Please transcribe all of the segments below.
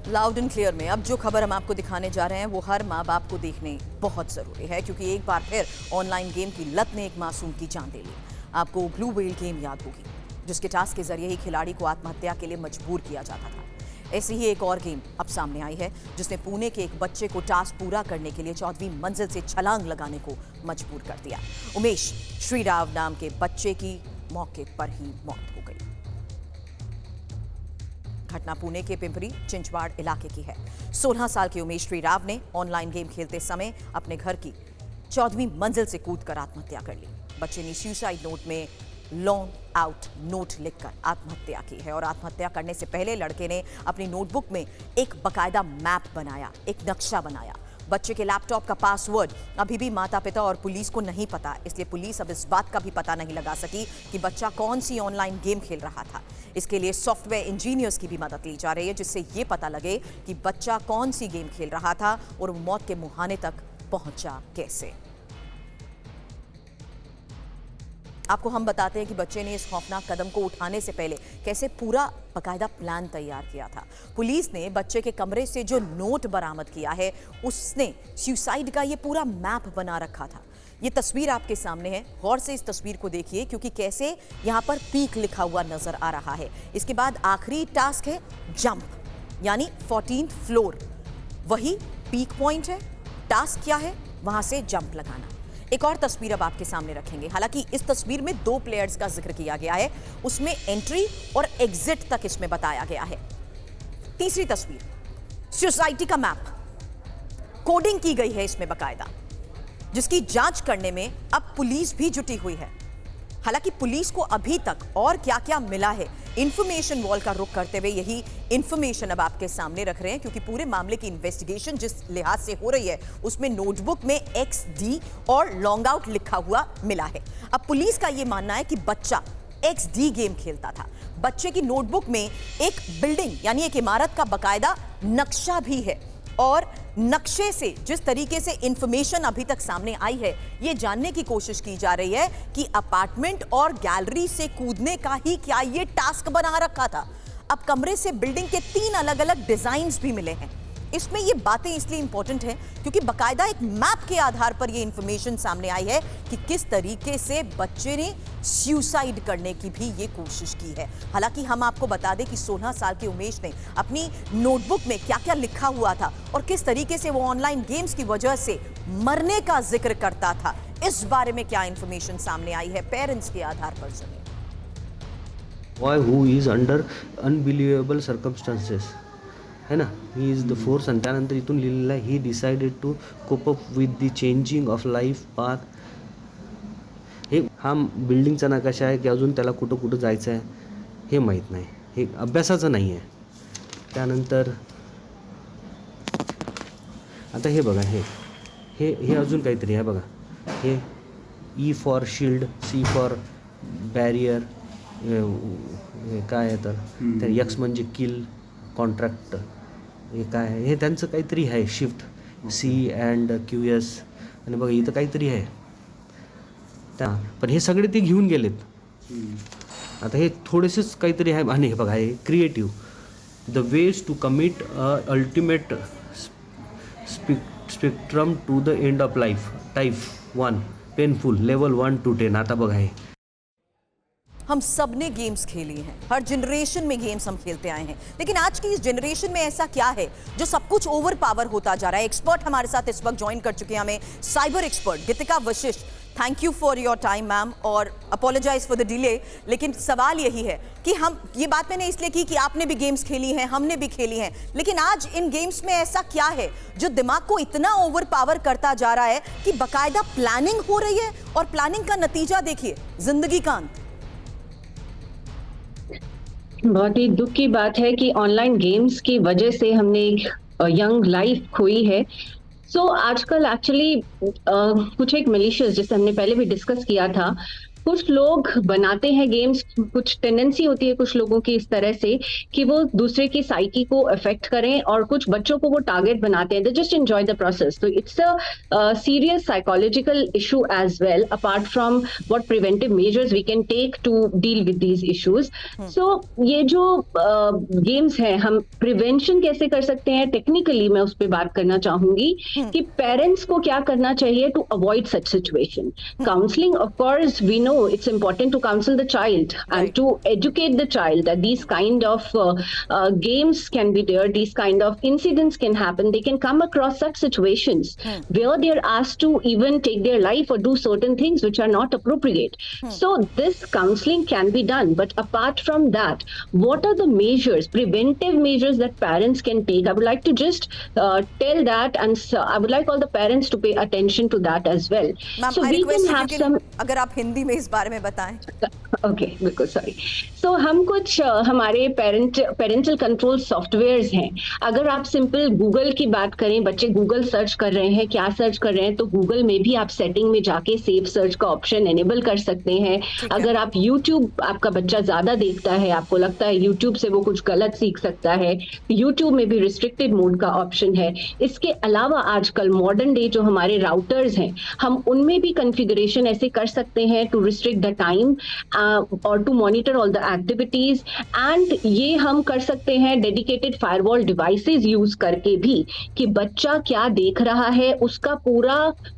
Loud and clear में अब जो खबर हम आपको दिखाने जा रहे हैं वो हर माँ बाप को देखने बहुत जरूरी है, क्योंकि एक बार फिर ऑनलाइन गेम की लत ने एक मासूम की जान ले ली। आपको ब्लू व्हेल गेम याद होगी, जिसके टास्क के जरिए ही खिलाड़ी को आत्महत्या के लिए मजबूर किया जाता था। ऐसी ही एक और गेम अब सामने आई है, जिसने पुणे के एक बच्चे को टास्क पूरा करने के लिए 14वीं मंजिल से छलांग लगाने को मजबूर कर दिया। उमेश श्रीराव नाम के बच्चे की मौके पर ही मौत हो गई। घटना पुणे के पिंपरी चिंचवाड़ इलाके की है। 16 साल के उमेश श्रीराव ने ऑनलाइन गेम खेलते समय अपने घर की 14वीं मंजिल से कूदकर आत्महत्या कर ली। बच्चे ने सुसाइड नोट में लॉन्ग आउट नोट लिखकर आत्महत्या की है और आत्महत्या करने से पहले लड़के ने अपनी नोटबुक में एक बकायदा मैप बनाया, एक नक्शा बनाया। बच्चे के लैपटॉप का पासवर्ड अभी भी माता पिता और पुलिस को नहीं पता, इसलिए पुलिस अब इस बात का भी पता नहीं लगा सकी कि बच्चा कौन सी ऑनलाइन गेम खेल रहा था। इसके लिए सॉफ्टवेयर इंजीनियर्स की भी मदद ली जा रही है, जिससे ये पता लगे कि बच्चा कौन सी गेम खेल रहा था और वो मौत के मुहाने तक पहुंचा कैसे। आपको हम बताते हैं कि बच्चे ने इस खौफनाक कदम को उठाने से पहले कैसे पूरा बकायदा प्लान तैयार किया था। पुलिस ने बच्चे के कमरे से जो नोट बरामद किया है, उसने सुसाइड का ये पूरा मैप बना रखा था। ये तस्वीर आपके सामने है, गौर से इस तस्वीर को देखिए, क्योंकि कैसे यहाँ पर पीक लिखा हुआ नजर आ रहा है। इसके बाद आखिरी टास्क है जंप, यानी 14th फ्लोर, वही पीक पॉइंट है। टास्क क्या है? वहां से जंप लगाना। एक और तस्वीर अब आपके सामने रखेंगे। हालांकि इस तस्वीर में 2 प्लेयर्स का जिक्र किया गया है, उसमें एंट्री और एग्जिट तक इसमें बताया गया है। तीसरी तस्वीर सोसाइटी का मैप, कोडिंग की गई है इसमें बकायदा, जिसकी जांच करने में अब पुलिस भी जुटी हुई है। हालांकि पुलिस को अभी तक और क्या क्या मिला है, इंफॉर्मेशन वॉल का रुख करते हुए यही इंफॉर्मेशन अब आपके सामने रख रहे हैं, क्योंकि पूरे मामले की इन्वेस्टिगेशन जिस लिहाज से हो रही है उसमें नोटबुक में XD और लॉन्ग आउट लिखा हुआ मिला है। अब पुलिस का यह मानना है कि बच्चा XD गेम खेलता था। बच्चे की नोटबुक में एक बिल्डिंग यानी एक इमारत का बकायदा नक्शा भी है, और नक्शे से जिस तरीके से इंफॉर्मेशन अभी तक सामने आई है, यह जानने की कोशिश की जा रही है कि अपार्टमेंट और गैलरी से कूदने का ही क्या यह टास्क बना रखा था। अब कमरे से बिल्डिंग के 3 अलग अलग डिजाइन्स भी मिले हैं। इसमें ये बातें इसलिए इंपॉर्टेंट हैं क्योंकि बकायदा एक मैप के आधार पर यह इंफॉर्मेशन सामने आई है कि किस तरीके से बच्चे ने सुसाइड करने की भी ये कोशिश की है। हालांकि हम आपको बता दें कि 16 साल के उमेश ने अपनी नोटबुक में क्या क्या लिखा हुआ था और किस तरीके से वो ऑनलाइन गेम्स की वजह से मरने का जिक्र करता था, इस बारे में क्या इंफॉर्मेशन सामने आई है पेरेंट्स के आधार पर सुनिए। Boy who is under unbelievable circumstances, है ना, ही इज द फोर्स. आणि त्यानंतर इथून लिहिलेलं आहे, he decided to cope up with the changing of life path. हे हा बिल्डिंगचा नकाशा आहे की अजून त्याला कुठं कुठं जायचं आहे हे माहीत नाही, हे अभ्यासाचं नाही आहे. त्यानंतर आता हे बघा, हे हे हे अजून काहीतरी आहे बघा. हे E for shield, C for barrier, काय आहे तर X म्हणजे किल, कॉन्ट्रॅक्ट, हे काय आहे, हे त्यांचं काहीतरी आहे. शिफ्ट C अँड QS, आणि बघा इथं काहीतरी आहे त्या, पण हे सगळे ते घेऊन गेलेत. आता हे थोडेसेच काहीतरी आहे. आणि हे बघा, हे creative, the ways to commit ultimate spectrum to the end of life, type 1 painful, level 1 to 10. आता बघा, हे हम सब ने गेम्स खेली हैं, हर जनरेशन में गेम्स हम खेलते आए हैं, लेकिन आज की इस जनरेशन में ऐसा क्या है जो सब कुछ ओवर पावर होता जा रहा है। एक्सपर्ट हमारे साथ इस वक्त ज्वाइन कर चुके हैं, हमें cyber expert Geetika Vashishtha. Thank you for your time ma'am, और अपोलोजाइज फॉर द डिले। लेकिन सवाल यही है कि हम ये बात मैंने इसलिए की कि आपने भी गेम्स खेली हैं, हमने भी खेली हैं, लेकिन आज इन गेम्स में ऐसा क्या है जो दिमाग को इतना ओवर पावर करता जा रहा है कि बकायदा प्लानिंग हो रही है, और प्लानिंग का नतीजा देखिए, जिंदगी का अंत। बहुत ही दुख की बात है कि ऑनलाइन गेम्स की वजह से हमने एक यंग लाइफ खोई है। सो आजकल एक्चुअली कुछ एक मिलिशियस, जिसे हमने पहले भी डिस्कस किया था, कुछ लोग बनाते हैं गेम्स, कुछ टेंडेंसी होती है कुछ लोगों की इस तरह से कि वो दूसरे की साइकी को अफेक्ट करें, और कुछ बच्चों को वो टारगेट बनाते हैं, they just enjoy the process. तो it's a serious psychological issue as well, apart from what preventive measures we can take to deal with these issues. So ये जो गेम्स हैं, हम प्रिवेंशन कैसे कर सकते हैं टेक्निकली, मैं उस पर बात करना चाहूंगी कि पेरेंट्स को क्या करना चाहिए to avoid such situation. Counselling, of course we know it's important to counsel the child and to educate the child that these kind of games can be there, these kind of incidents can happen, they can come across such situations where they are asked to even take their life or do certain things which are not appropriate. So this counseling can be done, but apart from that, what are the measures, preventive measures that parents can take? I would like to just tell that, and I would like all the parents to pay attention to that as well. Ma'am, So I we request can you have कि some, अगर आप हिंदी में इस बारे में बताएं। Okay, बिल्कुल, sorry. सो हम कुछ हमारे पेरेंटल कंट्रोल सॉफ्टवेयर्स हैं। अगर आप सिंपल गूगल की बात करें, बच्चे गूगल सर्च कर रहे हैं, क्या सर्च कर रहे हैं, तो गूगल में भी आप सेटिंग में जाके सेव सर्च का ऑप्शन एनेबल कर सकते हैं। अगर आप यूट्यूब, आपका बच्चा ज्यादा देखता है, आपको लगता है यूट्यूब से वो कुछ गलत सीख सकता है, यूट्यूब में भी रिस्ट्रिक्टेड मोड का ऑप्शन है। इसके अलावा आजकल मॉडर्न डे जो हमारे राउटर्स हैं, हम उनमें भी कॉन्फ़िगरेशन ऐसे कर सकते हैं टू रिस्ट्रिक्ट द टाइम और to monitor all the activities. And ये हम कर सकते हैं डेडिकेटेड फायरवॉल डिवाइसेस यूज करके भी, कि बच्चा क्या देख रहा है उसका पूरा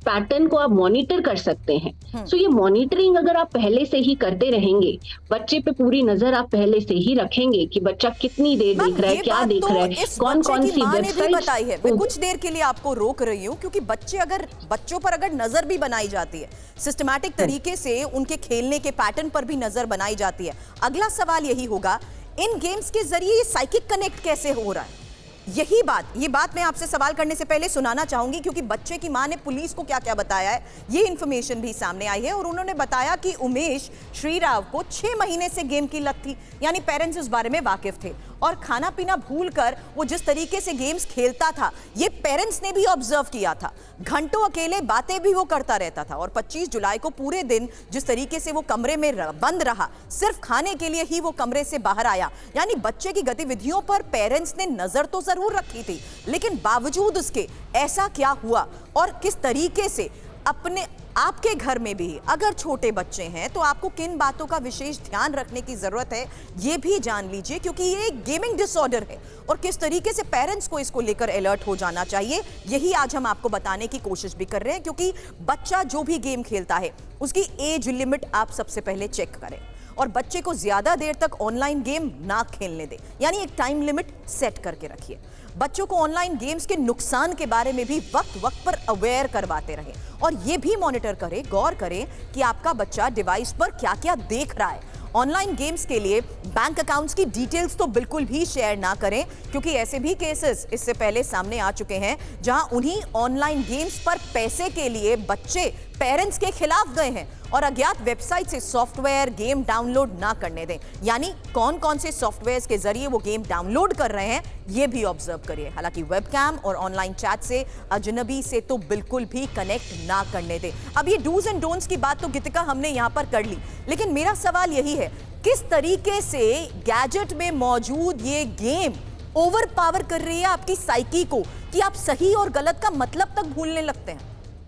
पैटर्न को आप मॉनिटर कर सकते हैं। सो ये मॉनिटरिंग अगर आप पहले से ही करते रहेंगे, बच्चे पे पूरी नजर आप पहले से ही रखेंगे कि बच्चा कितनी देर देख रहा है, क्या देख रहा है, कौन कौन सी वेबसाइट बताई है। मैं कुछ देर के लिए आपको रोक रही हूँ क्योंकि बच्चों पर अगर नजर भी बनाई जाती है, सिस्टमैटिक तरीके से उनके खेलने के पैटर्न पर भी नजर बनाई जाती है, अगला सवाल यही होगा, इन गेम्स के जरिए साइकिक कनेक्ट कैसे हो रहा है? ये बात मैं आपसे सवाल करने से पहले सुनाना चाहूंगी, क्योंकि बच्चे की मां ने पुलिस को क्या क्या बताया है, ये इंफॉर्मेशन भी सामने आई है। और उन्होंने बताया कि उमेश श्रीराव को 6 महीने से गेम की लत थी, यानी पेरेंट्स इस बारे में वाकिफ थे, और खाना पीना भूलकर वो जिस तरीके से गेम्स खेलता था, ये पेरेंट्स ने भी ऑब्जर्व किया था। घंटों अकेले बातें भी वो करता रहता था, और 25 जुलाई को पूरे दिन जिस तरीके से वो कमरे में बंद रहा, सिर्फ खाने के लिए ही वो कमरे से बाहर आया, यानी बच्चे की गतिविधियों पर पेरेंट्स ने नजर तो जरूर रखी थी, लेकिन बावजूद उसके ऐसा क्या हुआ और किस तरीके से अपने आपके घर में भी अगर छोटे बच्चे हैं तो आपको किन बातों का विशेष ध्यान रखने की जरूरत है, ये भी जान लीजिए, क्योंकि ये एक गेमिंग डिसऑर्डर है और किस तरीके से पेरेंट्स को इसको लेकर अलर्ट हो जाना चाहिए, यही आज हम आपको बताने की कोशिश भी कर रहे हैं। क्योंकि बच्चा जो भी गेम खेलता है उसकी एज लिमिट आप सबसे पहले चेक करें, और बच्चे को ज्यादा देर तक ऑनलाइन गेम ना खेलने दें, यानी एक टाइम लिमिट सेट करके रखिए। बच्चों को ऑनलाइन गेम्स के नुकसान के बारे में भी वक्त वक्त पर अवेयर करवाते रहें, और ये भी मॉनिटर करें, गौर करें कि आपका बच्चा डिवाइस पर क्या क्या देख रहा है। ऑनलाइन गेम्स के लिए बैंक अकाउंट्स की डिटेल्स तो बिल्कुल भी शेयर ना करें, क्योंकि ऐसे भी केसेस इससे पहले सामने आ चुके हैं जहां उन्हीं ऑनलाइन गेम्स पर पैसे के लिए बच्चे पेरेंट्स के खिलाफ गए हैं, और अज्ञात वेबसाइट से सॉफ्टवेयर गेम डाउनलोड ना करने दें। यानी कौन कौन से सॉफ्टवेयर्स के जरिए वो गेम डाउनलोड कर रहे हैं ये भी ऑब्जर्व करिए। हालांकि वेबकैम और ऑनलाइन चैट से अजनबी से तो बिल्कुल भी कनेक्ट ना करने दें। अब ये डूज एंड डोंट्स की बात तो गीतिका हमने यहां पर कर ली, लेकिन मेरा सवाल यही है, किस तरीके से गैजेट में मौजूद ये गेम ओवर पावर कर रही है आपकी साइकी को कि आप सही और गलत का मतलब तक भूलने लगते हैं,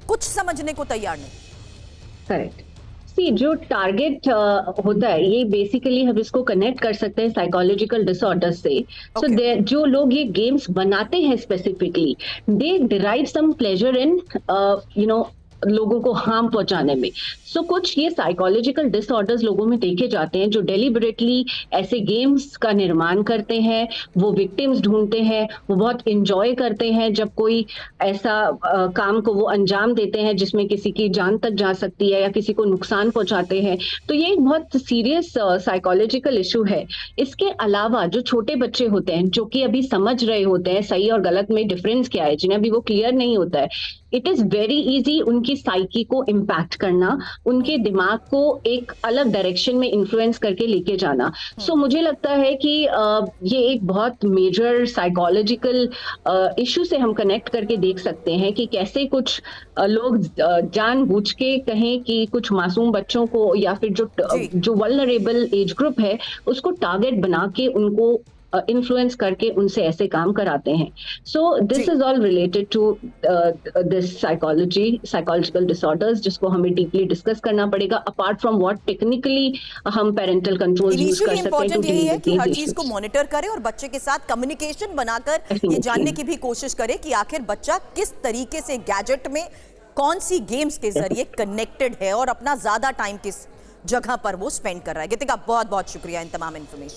कुछ समझने को तैयार नहीं। करेक्ट। जो टारगेट होता है, ये बेसिकली हम इसको कनेक्ट कर सकते हैं साइकोलॉजिकल डिसऑर्डर से। सो जो लोग ये गेम्स बनाते हैं specifically, they derive some pleasure इन लोगों को हार्म पहुंचाने में। सो कुछ ये साइकोलॉजिकल डिसऑर्डर्स लोगों में देखे जाते हैं जो डेलिबरेटली ऐसे गेम्स का निर्माण करते हैं, वो विक्टिम्स ढूंढते हैं, वो बहुत इंजॉय करते हैं जब कोई ऐसा काम को वो अंजाम देते हैं जिसमें किसी की जान तक जा सकती है या किसी को नुकसान पहुंचाते हैं। तो ये एक बहुत सीरियस साइकोलॉजिकल इशू है। इसके अलावा जो छोटे बच्चे होते हैं जो कि अभी समझ रहे होते हैं सही और गलत में डिफरेंस क्या है, जिन्हें अभी वो क्लियर नहीं होता है, इट इज वेरी इजी उनकी साइकी को इम्पैक्ट करना, उनके दिमाग को एक अलग डायरेक्शन में इन्फ्लुएंस करके लेके जाना। सो मुझे लगता है कि ये एक बहुत मेजर साइकोलॉजिकल इशू से हम कनेक्ट करके देख सकते हैं कि कैसे कुछ लोग जानबूझ के कहें कि कुछ मासूम बच्चों को या फिर जो वल्नरेबल एज ग्रुप है उसको टारगेट बना के उनको इन्फ्लुएंस करके उनसे ऐसे काम कराते हैं। So this is all related to this psychological disorders, जिसको हमें डीपली डिस्कस करना पड़ेगा, अपार्ट फ्रॉम व्हाट टेक्निकली हम पेरेंटल कंट्रोल यूज कर सकते हैं। इंपॉर्टेंट यही है कि हर चीज को मॉनिटर करें और बच्चे के साथ कम्युनिकेशन बनाकर ये जानने की भी कोशिश करें कि आखिर बच्चा किस तरीके से गैजेट में कौन सी गेम्स के जरिए कनेक्टेड है और अपना ज्यादा टाइम किस जगह पर वो स्पेंड कर रहा है। गीतिका, बहुत बहुत शुक्रिया इन तमाम इन्फॉर्मेशन